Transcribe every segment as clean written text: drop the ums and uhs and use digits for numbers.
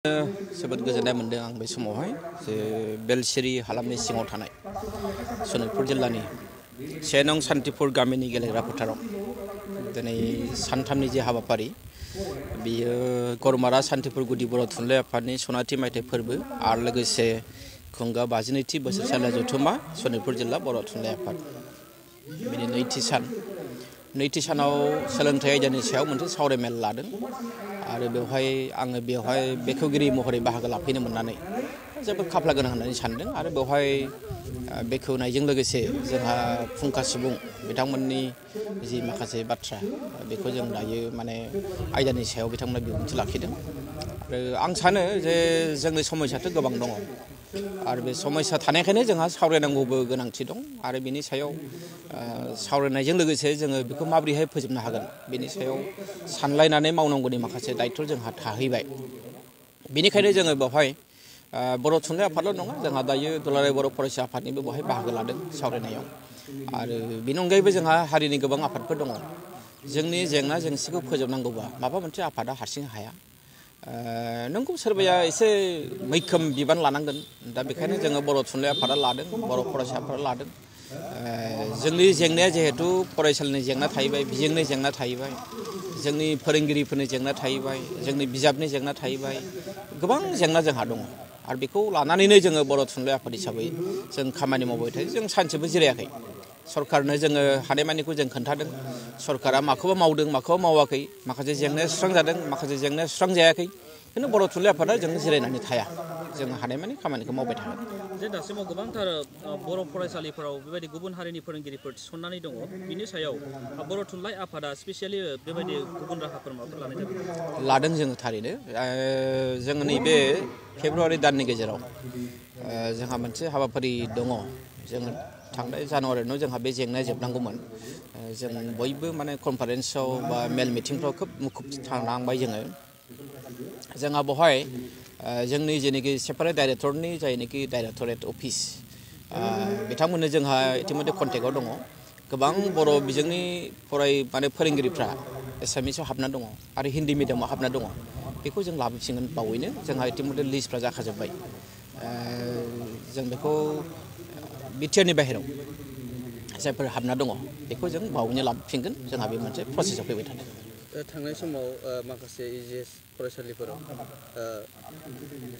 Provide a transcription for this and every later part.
जोबोद गोजोननाय मोनदों आं बे समावहाय जे बेलसिरि हालामनि सिङाव थानाय सनितपुर जिल्लानि 1 नं सान्तिपुर गामिनि गेलेग्रा फोथाराव दिनै सानथामनि जे हाबाफारि बियो गरमारा सान्तिपुर गुदि बर' थुनलाइ आफादनि सनाथि मायथाइ फोरबो आरो लोगोसे खुंगा 52थि बोसोरसालिया जथुम्मा सनितपुर जिल्ला बर' थुनलाइ आफाद बिनि नैथि सानाव सोलोंथाइ आयदानि सायाव मोनसे सावरायमेल लादों आरो आङो बेवहाय बेखेवगिरि महरै बाहागो लाफैनो मोननानै जोबोद खाफाल गोनां होननानै सानदों आरो बेवहाय बेखेवनायजों लोगोसे जोंहा फुंखा सुबुं बिथांमोननि जि माखासे बाथ्रा बेखौ जों दायो माने आयदानि सायाव बिथांमोना बिबुंथि लाखिदों आरो आं सानो जे जोंनि समस्याथ' गोबां दङ आरो बे समस्या थानायखायनो जोंहा सावरायनांगौबो गोनांथि दं आरो बिनि सायाव सावरायनायजों लोगोसे जोङो बेखौ माबोरैहाय फोजोबनो हागोन बेनि सायाव सानलायनानै मावनांगौनि माखासे दायित्व जोंहा थाहैबाय बेनिखायनो जोङो बेवहाय बर' थुनलाइ आफादल' नङा जोंहा दायो दुलाराय बर' फरायसा आफादनिबो बेवहाय बाहागो लादों सावरायनायाव आरो बेनि अनगायैबो जोंहा हारिनि गोबां आफादफोर दङ जोंनि जेंना जेंसिखौ फोजोबनांगौबा माबा मोनसे आफादा हारसिं हाया नोंगौ सोरबाया एसे मैखोम बिबान लानांगोन दा बेखायनो जोङो बर' थुनलाइ आफादा लादों बर' फरायसा आफादा लादों जोंनि जेंनाया जिहेतु फरायसालिनि जेंना थाहैबाय बिजोंनि जेंना थाहैबाय जोंनि फोरोंगिरिफोरनि जेंना थाहैबाय जोंनि बिजाबनि जेंना थाहैबाय गोबां जेंना जोंहा दङ आरो बेखौ लानानैनो जोङो बर' थुनलाइ आफाद हिसाबै जों खामानि मावबाय थायो जों सानसेबो जिरायाखै सरकारनो जोङो हानायमानिखौ जों खोन्थादों सरकारा माखौबा मावदों माखौबा मावाखै माखासे जेंनाया सुस्रांजादों माखासे जेंनाया सुस्रांजायाखै खिन्थु बर' थुनलाइ आफादा जों जिरायनानै थाया जों हानायमानि खामानिखौ मावबाय थागोन जे दासिमाव गोबांथार बर' फरायसालिफोराव बेबायदि गुबुन हारिनि फोरोंगिरिफोर थिसननानै दङ बिनि सायाव बर' थुनलाइ आफादा स्पेसियेलि बेबायदि गुबुन राहाफोर माबाफोर लानाय जादों लादों जोङो थारैनो जोङो नैबे फेब्रुवारि दाननि गेजेराव जोंहा मोनसे हाबाफारि दङ जोङो थांनाय जानुवारियावनो जोंहा बे जेंनाया जोबनांगौमोन जों बयबो माने कनफारेन्सआव बा मेल मिटिंफ्राव खोब मुखुब थानांबाय जोंहा बेवहाय जोंनि जेनोखि सेपारेट डाइरेक्टरनि जायनोखि डाइरेक्टरेट अफिस बिथांमोननो जोंहा इतिमধ্যे कन्टेक्टआव दङ गोबां बर' बिजोंनि फोरोंगिरिफ्रा एसामिसाव हाबना दङ आरो हिन्दी मिडियामाव हाबना दङ बेखौ जों लाबोफिनगोन बावैनो जोंहा इतिमধ্যे लिस्टफ्रा जाखाजोब्बाय जों बेखौ बिटिआरनि बाहेरायाव जायफोर हाबना दङ बेखौ जों बावैनो लाबोफिनगोन जोंहा बे मोनसे प्रसेसआव फैबाय थादों थांनाय समाव माखासे इजिएस फरायसालिफोराव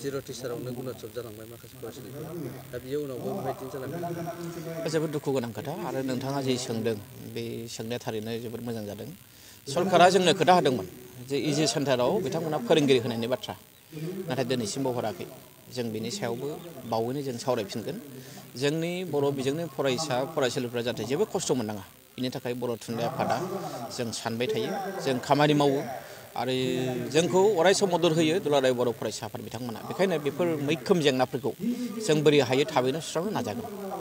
जिर' टिचारावनो गुणोत्सव जालांबाय माखासे फरायसालिफोराव दा बियो उनावबो बेबायदिनो जालांबाय जोबोद दुखु गोनां खोथा आरो नोंथाङा जे सोंदों बे सोंनाया थारैनो जोबोद मोजां जादों सरकारा जोंनो खोथा होदोंमोन जे इजि सेन्टाराव बिथांमोना फोरोंगिरि होनायनि बाथ्रा नाथाय दिनैसिमबो हराखै जों बिनि सायावबो बावैनो जों सावरायफिनगोन जोंनि बर' बिजोंनि फरायसालिफ्रा जाहाथे जेबो खस्थ' मोननाङा बिनि थाखाय बर' थुनलाइ आफादा जों सानबाय थायो जों खामानि मावो आरो जोंखौ अरायसम मदद होयो दुलाराय बर' फरायसा आफाद बिथांमोना बेखायनो बेफोर मैखोम जेंनाफोरखौ जों बोरै हायो थाबैनो सुस्रांनो नाजागोन